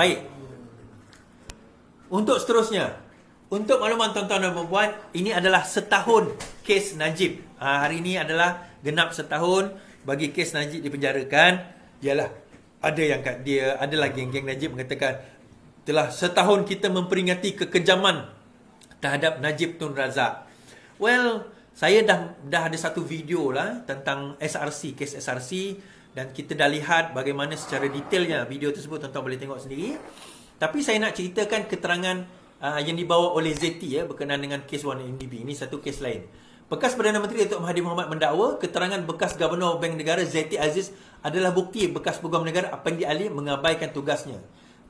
Baik. Untuk seterusnya, untuk makluman tuan-tuan dan puan, ini adalah setahun kes Najib. Hari ini adalah genap setahun bagi kes Najib dipenjarakan. Ialah adalah geng-geng Najib mengatakan telah setahun kita memperingati kekejaman terhadap Najib Tun Razak. Well, saya dah ada satu video lah tentang SRC, kes SRC, dan kita dah lihat bagaimana secara detailnya video tersebut, tuan-tuan boleh tengok sendiri. Tapi saya nak ceritakan keterangan yang dibawa oleh ZT berkenaan dengan kes 1MDB. Ini satu kes lain. Bekas Perdana Menteri Datuk Mahathir Mohamad mendakwa keterangan bekas Gubernur Bank Negara ZT Aziz adalah bukti bekas Peguam Negara Apandi Ali mengabaikan tugasnya.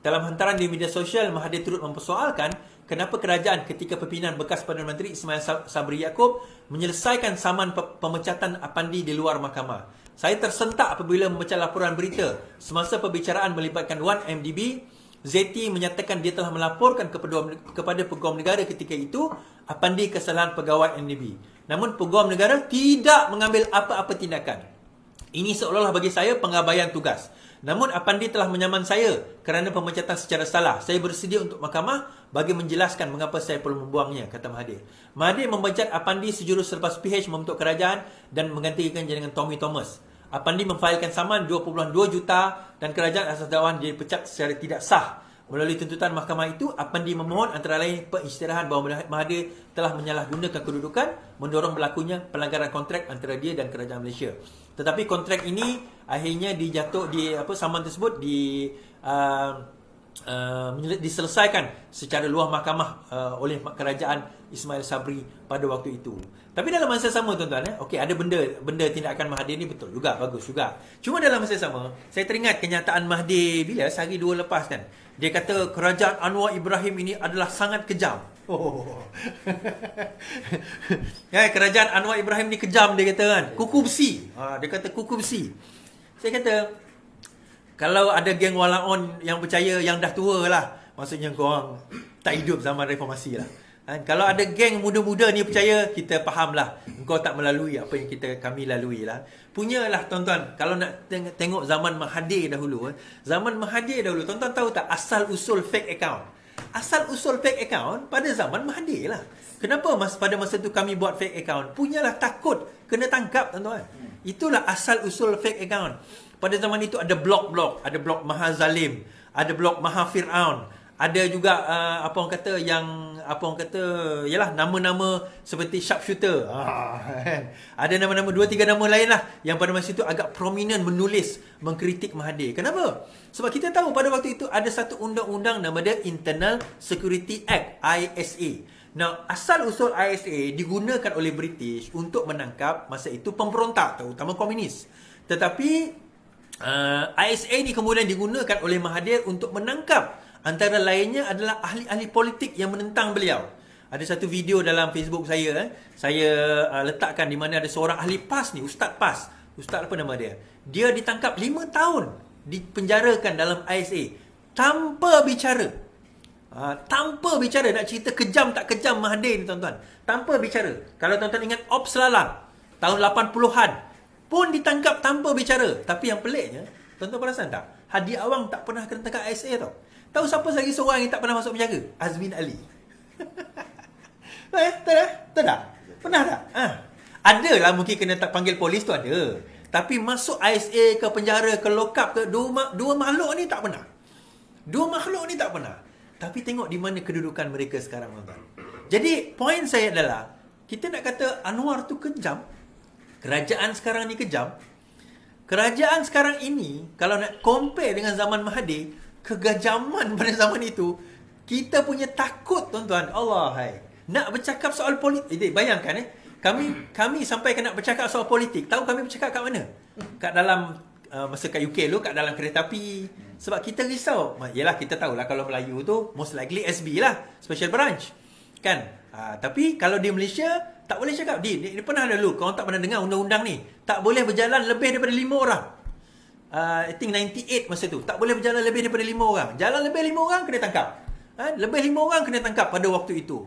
Dalam hantaran di media sosial, Mahathir turut mempersoalkan kenapa kerajaan ketika pimpinan bekas Perdana Menteri Ismail Sabri Yaakob menyelesaikan saman pemecatan Apandi di luar mahkamah. Saya tersentak apabila membaca laporan berita semasa perbicaraan melibatkan 1MDB. ZT menyatakan dia telah melaporkan kepada Peguam Negara ketika itu Apandi kesalahan pegawai MDB. Namun Peguam Negara tidak mengambil apa-apa tindakan. Ini seolah-olah bagi saya pengabaian tugas. Namun Apandi telah menyaman saya kerana pemecatan secara salah. Saya bersedia untuk mahkamah bagi menjelaskan mengapa saya perlu membuangnya, kata Mahathir. Mahathir mempecat Apandi sejurus selepas PH membentuk kerajaan dan menggantikan dengan Tommy Thomas. Apandi memfailkan saman 2.2 juta dan kerajaan asas dakwaan dipecat secara tidak sah. Melalui tuntutan mahkamah itu, Apandi memohon antara lain pengisytiharan bahawa Mahathir telah menyalahgunakan kedudukan, mendorong berlakunya pelanggaran kontrak antara dia dan kerajaan Malaysia. Tetapi kontrak ini akhirnya saman tersebut diselesaikan secara luar mahkamah oleh kerajaan Ismail Sabri pada waktu itu. Tapi dalam masa sama, tuan-tuan, okey, ada benda tindakan Mahathir ni betul juga, bagus juga. Cuma dalam masa sama, saya teringat kenyataan Mahathir bila sehari dua lepas kan. Dia kata kerajaan Anwar Ibrahim ini adalah sangat kejam. Kerajaan Anwar Ibrahim ni kejam, dia kata kan. Kuku besi. Dia kata kuku besi. Saya kata kalau ada geng walaon yang percaya yang dah tua lah, maksudnya korang tak hidup zaman reformasi lah. Kalau ada geng muda-muda ni percaya, kita fahamlah engkau tak melalui apa yang kami lalui lah. Punyalah tuan-tuan, kalau nak tengok zaman Mahathir dahulu, tuan-tuan tahu tak asal usul fake account? Asal usul fake account pada zaman Mahathir lah. Kenapa pada masa tu kami buat fake account? Punyalah takut kena tangkap, tuan-tuan. Itulah asal usul fake account. Pada zaman itu ada blog-blog, ada blog Maha Zalim, ada blog Maha Fir'aun, ada juga yalah, nama-nama seperti sharpshooter. Ada nama-nama 2-3 nama lain lah yang pada masa itu agak prominent menulis mengkritik Mahathir. Kenapa? Sebab kita tahu pada waktu itu ada satu undang-undang nama dia Internal Security Act, ISA. Nah, asal usul ISA digunakan oleh British untuk menangkap masa itu pemberontak, terutama komunis. Tetapi ISA ni kemudian digunakan oleh Mahathir untuk menangkap antara lainnya adalah ahli-ahli politik yang menentang beliau. Ada satu video dalam Facebook saya, saya letakkan di mana ada seorang ahli PAS ni, Ustaz PAS. Ustaz apa nama dia? Dia ditangkap 5 tahun, dipenjarakan dalam ISA tanpa bicara. Tanpa bicara, nak cerita kejam tak kejam Mahathir ni, tuan-tuan. Tanpa bicara. Kalau tuan-tuan ingat Ops Lalang tahun 80-an pun ditangkap tanpa bicara. Tapi yang peliknya, tuan-tuan perasan tak? Hadi Awang tak pernah kena tangkap ISA tau. Tahu siapa lagi seorang yang tak pernah masuk penjara? Azmin Ali. Tak ada? Pernah tak? Adalah mungkin kena tak panggil polis tu ada. Tapi masuk ISA ke penjara, ke lokap ke, dua makhluk ni tak pernah. Tapi tengok di mana kedudukan mereka sekarang, tuan-tuan. Jadi, poin saya adalah, kita nak kata Anwar tu kejam. Kerajaan sekarang ni kejam. Kerajaan sekarang ini, kalau nak compare dengan zaman Mahathir, kegajaman pada zaman itu, kita punya takut, tuan-tuan. Allah, hai. Nak bercakap soal politik. Bayangkan, kami sampai nak bercakap soal politik. Tahu kami bercakap kat mana? Kat dalam, masa kat UK dulu, kat dalam kereta api. Sebab kita risau. Yelah, kita tahulah kalau Melayu tu, most likely SB lah. Special Branch. Kan? Tapi kalau di Malaysia, tak boleh cakap. Dia pernah dulu, korang tak pernah dengar undang-undang ni. Tak boleh berjalan lebih daripada 5 orang. I think 98 masa tu. Tak boleh berjalan lebih daripada 5 orang. Jalan lebih 5 orang, kena tangkap. Lebih 5 orang, kena tangkap pada waktu itu.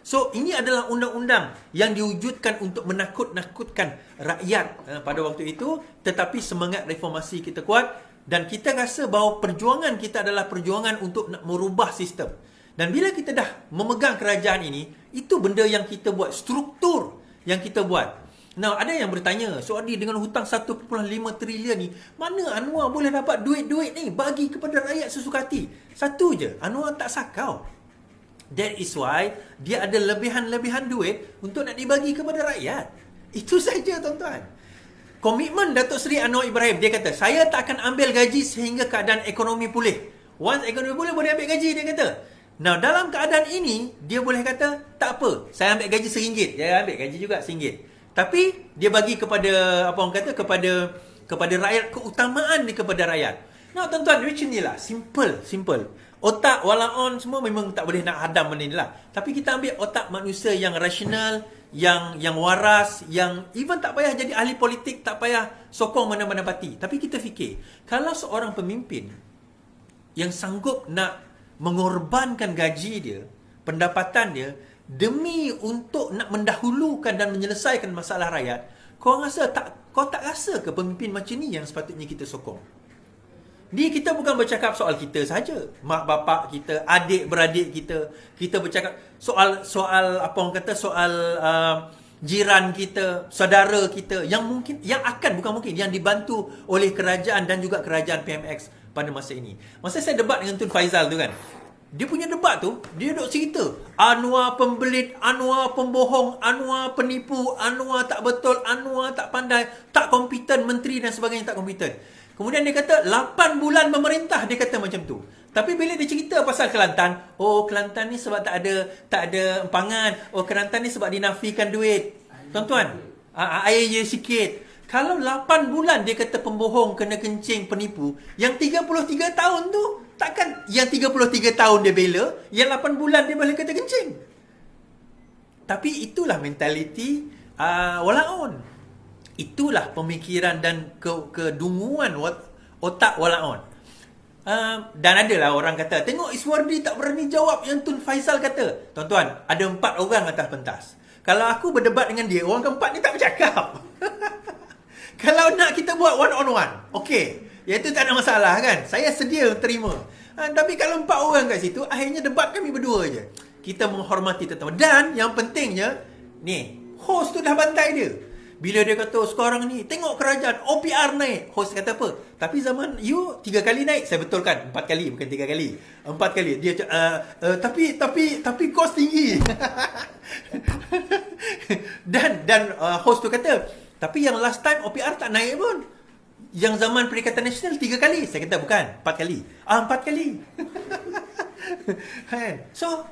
So, ini adalah undang-undang yang diwujudkan untuk menakut-nakutkan rakyat pada waktu itu. Tetapi semangat reformasi kita kuat. Dan kita rasa bahawa perjuangan kita adalah perjuangan untuk nak merubah sistem. Dan bila kita dah memegang kerajaan ini, itu benda yang kita buat, struktur yang kita buat. Nah, ada yang bertanya, Suhadi dengan hutang 1.5 trilion ni, mana Anwar boleh dapat duit-duit ni bagi kepada rakyat sesuka hati? Satu je, Anwar tak sakau. That is why dia ada lebihan-lebihan duit untuk nak dibagi kepada rakyat. Itu saja, tuan-tuan. Komitmen Datuk Seri Anwar Ibrahim, dia kata, saya tak akan ambil gaji sehingga keadaan ekonomi pulih. Once ekonomi pulih, boleh ambil gaji, dia kata. Nah, dalam keadaan ini, dia boleh kata, tak apa, saya ambil gaji RM1. Dia ambil gaji juga RM1. Tapi, dia bagi kepada, apa orang kata, kepada rakyat, keutamaan ni kepada rakyat. Nah, tuan-tuan, macam ni lah. Simple. Otak walaon semua memang tak boleh nak hadam benda ni lah. Tapi kita ambil otak manusia yang rasional, yang waras, yang even tak payah jadi ahli politik, tak payah sokong mana-mana parti. Tapi kita fikir, kalau seorang pemimpin yang sanggup nak mengorbankan gaji dia, pendapatan dia, demi untuk nak mendahulukan dan menyelesaikan masalah rakyat, kau tak rasa ke pemimpin macam ni yang sepatutnya kita sokong? Kita bukan bercakap soal kita saja, mak bapak kita, adik-beradik kita bercakap soal apa orang kata, soal jiran kita, saudara kita yang dibantu oleh kerajaan dan juga kerajaan PMX pada masa ini. Masa saya debat dengan Tun Faizal tu kan, dia punya debat tu, dia duk cerita Anwar pembelit, Anwar pembohong, Anwar penipu, Anwar tak betul, Anwar tak pandai, tak kompeten, menteri dan sebagainya tak kompeten. Kemudian dia kata 8 bulan memerintah, dia kata macam tu. Tapi bila dia cerita pasal Kelantan, oh Kelantan ni sebab tak ada empangan, oh Kelantan ni sebab dinafikan duit. Tuan-tuan, air je sikit. Kalau 8 bulan dia kata pembohong, kena kencing, penipu, yang 33 tahun tu takkan yang 33 tahun dia bela, yang 8 bulan dia boleh kata kencing. Tapi itulah mentaliti walaon. Itulah pemikiran dan kedunguan otak walaon. Dan adalah orang kata, tengok Iswardi tak berani jawab yang Tun Faizal kata. Tuan-tuan, ada 4 orang atas pentas. Kalau aku berdebat dengan dia, orang keempat ni tak bercakap. Kalau nak kita buat one on one, okey, iaitu tak ada masalah kan, saya sedia terima. Tapi kalau 4 orang kat situ, akhirnya debat kami berdua je. Kita menghormati tetamu. Dan yang pentingnya, ni, host tu dah bantai dia. Bila dia kata, sekarang ni, tengok kerajaan, OPR naik. Host kata apa? Tapi zaman you 3 kali naik. Saya betulkan, 4 kali, bukan 3 kali. 4 kali. Dia tapi kos tinggi. dan host tu kata, tapi yang last time OPR tak naik pun. Yang zaman Perikatan Nasional 3 kali. Saya kata, bukan, 4 kali. 4 kali. So,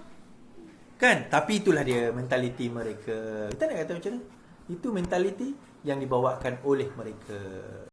kan? Tapi itulah dia mentaliti mereka. Kita nak kata macam mana? Itu mentaliti yang dibawakan oleh mereka.